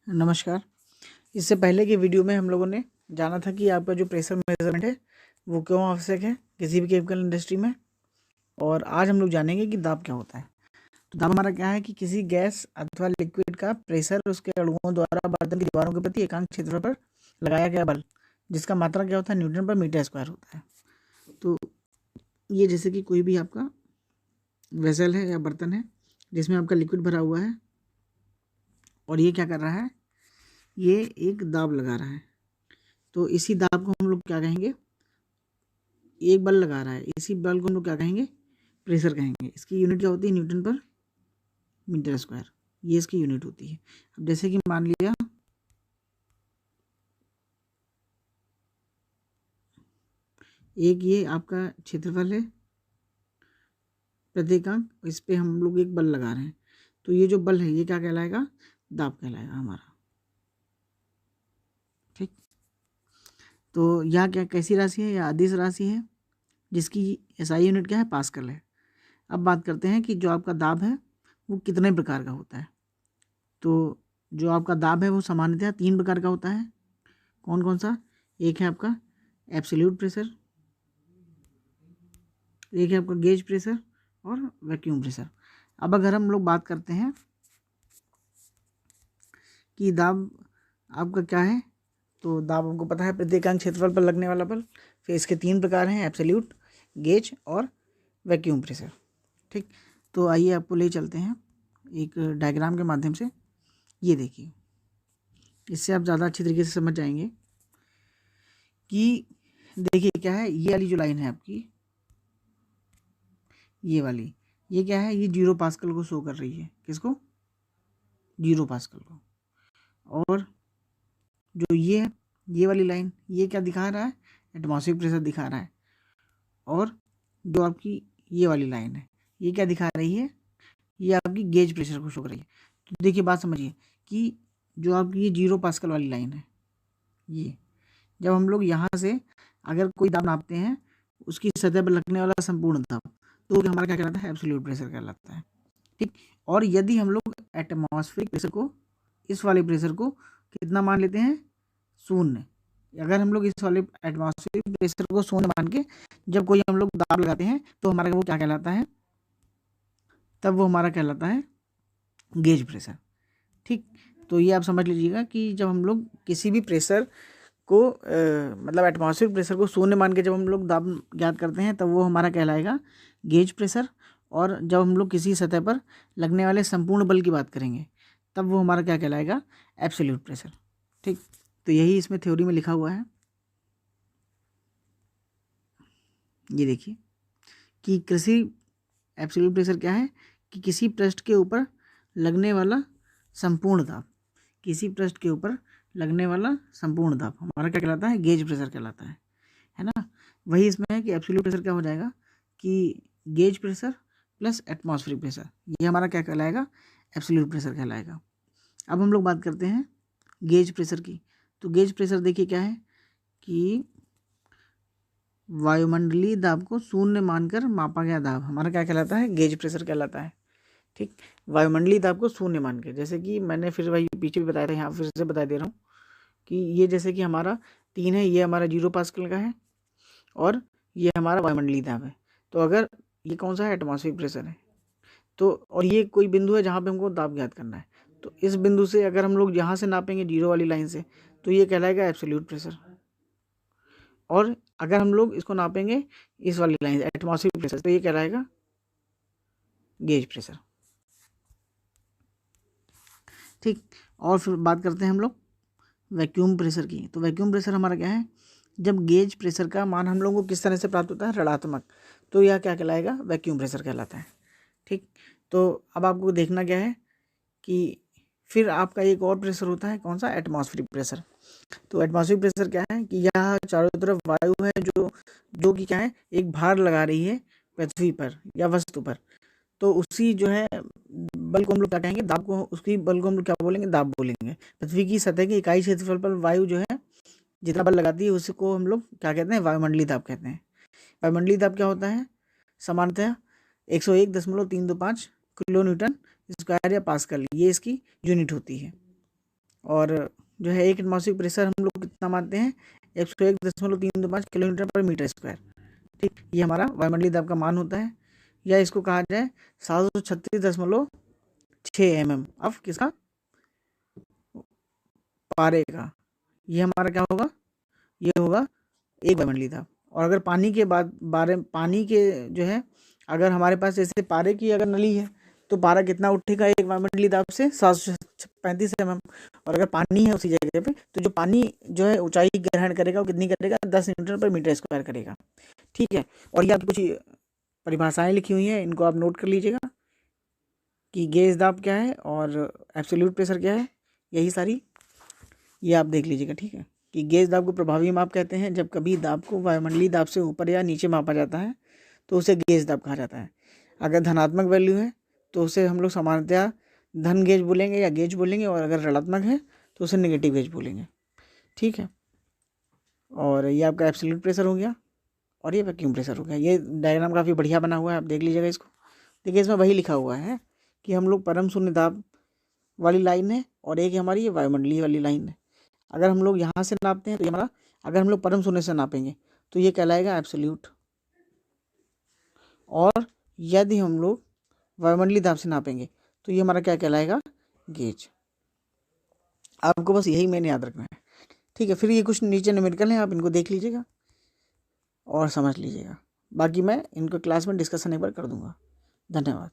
नमस्कार। इससे पहले की वीडियो में हम लोगों ने जाना था कि आपका जो प्रेशर मेजरमेंट है वो क्यों आवश्यक है किसी भी केमिकल इंडस्ट्री में, और आज हम लोग जानेंगे कि दाब क्या होता है। तो दाब हमारा क्या है कि किसी गैस अथवा लिक्विड का प्रेशर उसके अणुओं द्वारा बर्तन की दीवारों के प्रति एकांक क्षेत्र पर लगाया गया बल, जिसका मात्रा क्या होता है, न्यूटन पर मीटर स्क्वायर होता है। तो ये जैसे कि कोई भी आपका वेसल है या बर्तन है जिसमें आपका लिक्विड भरा हुआ है और ये क्या कर रहा है, ये एक दाब लगा रहा है। तो इसी दाब को हम लोग क्या कहेंगे, एक बल लगा रहा है, इसी बल को हम लोग क्या कहेंगे, प्रेशर कहेंगे। इसकी यूनिट क्या होती है, न्यूटन पर मीटर स्क्वायर, ये इसकी यूनिट होती है। अब जैसे कि मान लिया एक ये आपका क्षेत्रफल है प्रत्येकांक, इस पे हम लोग एक बल लगा रहे हैं, तो ये जो बल है ये क्या कहलाएगा, दाब कहलाएगा हमारा। ठीक, तो यह क्या कैसी राशि है, यह अदिश राशि है जिसकी एसआई यूनिट क्या है, पास्कल है। अब बात करते हैं कि जो आपका दाब है वो कितने प्रकार का होता है। तो जो आपका दाब है वो सामान्यतः 3 प्रकार का होता है। कौन कौन सा, एक है आपका एब्सोल्यूट प्रेशर, एक है आपका गेज प्रेशर और वैक्यूम प्रेशर। अब अगर हम लोग बात करते हैं कि दाब आपका क्या है, तो दाब हमको पता है प्रत्येकांक क्षेत्रफल पर लगने वाला बल। फिर इसके 3 प्रकार हैं, एब्सोल्यूट, गेज और वैक्यूम प्रेशर। ठीक, तो आइए आपको ले चलते हैं एक डायग्राम के माध्यम से। ये देखिए, इससे आप ज़्यादा अच्छी तरीके से समझ जाएंगे कि देखिए क्या है, ये वाली जो लाइन है आपकी, ये वाली, ये क्या है, ये 0 पास्कल को शो कर रही है। किसको, 0 पास्कल को। और जो ये है, ये वाली लाइन, ये क्या दिखा रहा है, एटमॉस्फेरिक प्रेशर दिखा रहा है। और जो आपकी ये वाली लाइन है, ये क्या दिखा रही है, ये आपकी गेज प्रेशर को शो कर रही है। तो देखिए बात समझिए कि जो आपकी ये 0 पास्कल वाली लाइन है, ये जब हम लोग यहाँ से अगर कोई दाब नापते हैं, उसकी सतह पर लगने वाला संपूर्ण दाब, तो हमारा क्या कहलाता है, एब्सोल्यूट प्रेशर कहलाता है। ठीक, और यदि हम लोग एटमॉस्फेरिक प्रेशर को, इस वाले प्रेशर को कितना मान लेते हैं, 0, अगर हम लोग इस वाले एटमॉस्फेरिक प्रेशर को 0 मान के जब कोई हम लोग दाब लगाते हैं, तो हमारा वो क्या कहलाता है, तब वो हमारा कहलाता है गेज प्रेशर। ठीक, तो ये आप समझ लीजिएगा कि जब हम लोग किसी भी प्रेशर को मतलब एटमॉस्फेरिक प्रेशर को 0 मान के जब हम लोग दाब ज्ञात करते हैं, तब वो हमारा कहलाएगा गेज प्रेशर। और जब हम लोग किसी सतह पर लगने वाले संपूर्ण बल की बात करेंगे, तब वो हमारा क्या कहलाएगा, एब्सोल्यूट प्रेशर। ठीक, तो यही इसमें थ्योरी में लिखा हुआ है। ये देखिए कि कृषि एब्सोल्यूट प्रेशर क्या है, कि किसी पृष्ठ के ऊपर लगने वाला संपूर्ण दाब, किसी पृष्ठ के ऊपर लगने वाला संपूर्ण दाब हमारा क्या कहलाता है, गेज प्रेशर कहलाता है ना। वही इसमें है कि एब्सोल्यूट प्रेशर क्या हो जाएगा कि gauge pressure plus atmospheric pressure, ये हमारा क्या कहलाएगा, एब्सोल्यूट प्रेशर कहलाएगा। अब हम लोग बात करते हैं गेज प्रेशर की। तो गेज प्रेशर देखिए क्या है कि वायुमंडलीय दाब को 0 मानकर मापा गया दाब हमारा क्या कहलाता है, गेज प्रेशर कहलाता है। ठीक, वायुमंडलीय दाब को 0 मान के, जैसे कि मैंने फिर वही पीछे भी बताया था, यहाँ फिर से बता दे रहा हूँ कि ये जैसे कि हमारा 3 है, ये हमारा 0 पास्कल का है और ये हमारा वायुमंडलीय दाब है। तो अगर ये कौन सा है, एटमॉस्फेरिक प्रेशर है। तो और ये कोई बिंदु है जहाँ पे हमको दाब ज्ञात करना है, तो इस बिंदु से अगर हम लोग यहाँ से नापेंगे 0 वाली लाइन से, तो ये कहलाएगा एब्सोल्यूट प्रेशर। और अगर हम लोग इसको नापेंगे इस वाली लाइन से, एटमॉस्फेरिक प्रेशर, तो ये कहलाएगा गेज प्रेशर। ठीक, और फिर बात करते हैं हम लोग वैक्यूम प्रेशर की। तो वैक्यूम प्रेशर हमारा क्या है, जब गेज प्रेशर का मान हम लोगों को किस तरह से प्राप्त होता है, ऋणात्मक, तो यह क्या कहलाएगा, वैक्यूम प्रेशर कहलाता है। ठीक, तो अब आपको देखना क्या है कि फिर आपका एक और प्रेशर होता है, कौन सा, एटमॉस्फेरिक प्रेशर। तो एटमॉस्फेरिक प्रेशर क्या है कि यह चारों तरफ वायु है जो जो कि क्या है, एक भार लगा रही है पृथ्वी पर या वस्तु पर। तो उसी जो है बल को हम लोग क्या कहेंगे, दाब को, उसकी बल को हम लोग क्या बोलेंगे, दाब बोलेंगे। पृथ्वी की सतह की इकाई क्षेत्रफल पर वायु जो है जितना बल लगाती है, उसको हम लोग क्या कहते हैं, वायुमंडलीय दाब कहते हैं। वायुमंडलीय दाब क्या होता है, सामान्यतः 101.325 किलो न्यूटन स्क्वायर या पास्कल, ये इसकी यूनिट होती है। और जो है एक एटमॉस्फेरिक प्रेशर हम लोग कितना मानते हैं 101.325 किलोमीटर पर मीटर स्क्वायर। ठीक, ये हमारा वायुमंडलीय दाब का मान होता है, या इसको कहा जाए 736.6 mm ऑफ किसका, पारे का। ये हमारा क्या होगा, ये होगा एक वायुमंडलीय दाब। और अगर पानी के पानी के जो है, अगर हमारे पास जैसे पारे की अगर नली है तो पारा कितना उठेगा एक वायुमंडलीय दाब से 735 mm। और अगर पानी है उसी जगह पे तो जो पानी जो है ऊंचाई ग्रहण करेगा वो कितनी करेगा, 10 न्यूटन पर मीटर स्क्वायर करेगा। ठीक है, और ये आपकी कुछ परिभाषाएं लिखी हुई हैं, इनको आप नोट कर लीजिएगा कि गेज दाब क्या है और एब्सोल्यूट प्रेशर क्या है, यही सारी ये आप देख लीजिएगा। ठीक है, कि गेज दाब को प्रभावी माप कहते हैं। जब कभी दाब को वायुमंडलीय दाब से ऊपर या नीचे मापा जाता है तो उसे गेज दाब कहा जाता है। अगर धनात्मक वैल्यू है तो उसे हम लोग सामान्यतः धन गेज बोलेंगे या गेज बोलेंगे, और अगर ऋणात्मक है तो उसे नेगेटिव गेज बोलेंगे। ठीक है, और ये आपका एब्सोल्यूट प्रेशर हो गया और ये वैक्यूम प्रेशर हो गया। ये डायग्राम काफ़ी बढ़िया बना हुआ है, आप देख लीजिएगा इसको। देखिए इसमें वही लिखा हुआ है कि हम लोग परम शून्य दाब वाली लाइन है और एक हमारी ये वायुमंडलीय वाली लाइन है। अगर हम लोग यहाँ से नापते हैं तो ये हमारा, अगर हम लोग परम शून्य से नापेंगे तो ये कहलाएगा एब्सोल्यूट, और यदि हम लोग वायुमंडलीय दाब से नापेंगे तो ये हमारा क्या कहलाएगा, गेज। आपको बस यही मैंने याद रखना है। ठीक है, फिर ये कुछ नीचे न्यूमेरिकल हैं, आप इनको देख लीजिएगा और समझ लीजिएगा। बाकी मैं इनको क्लास में डिस्कशन एक बार कर दूंगा। धन्यवाद।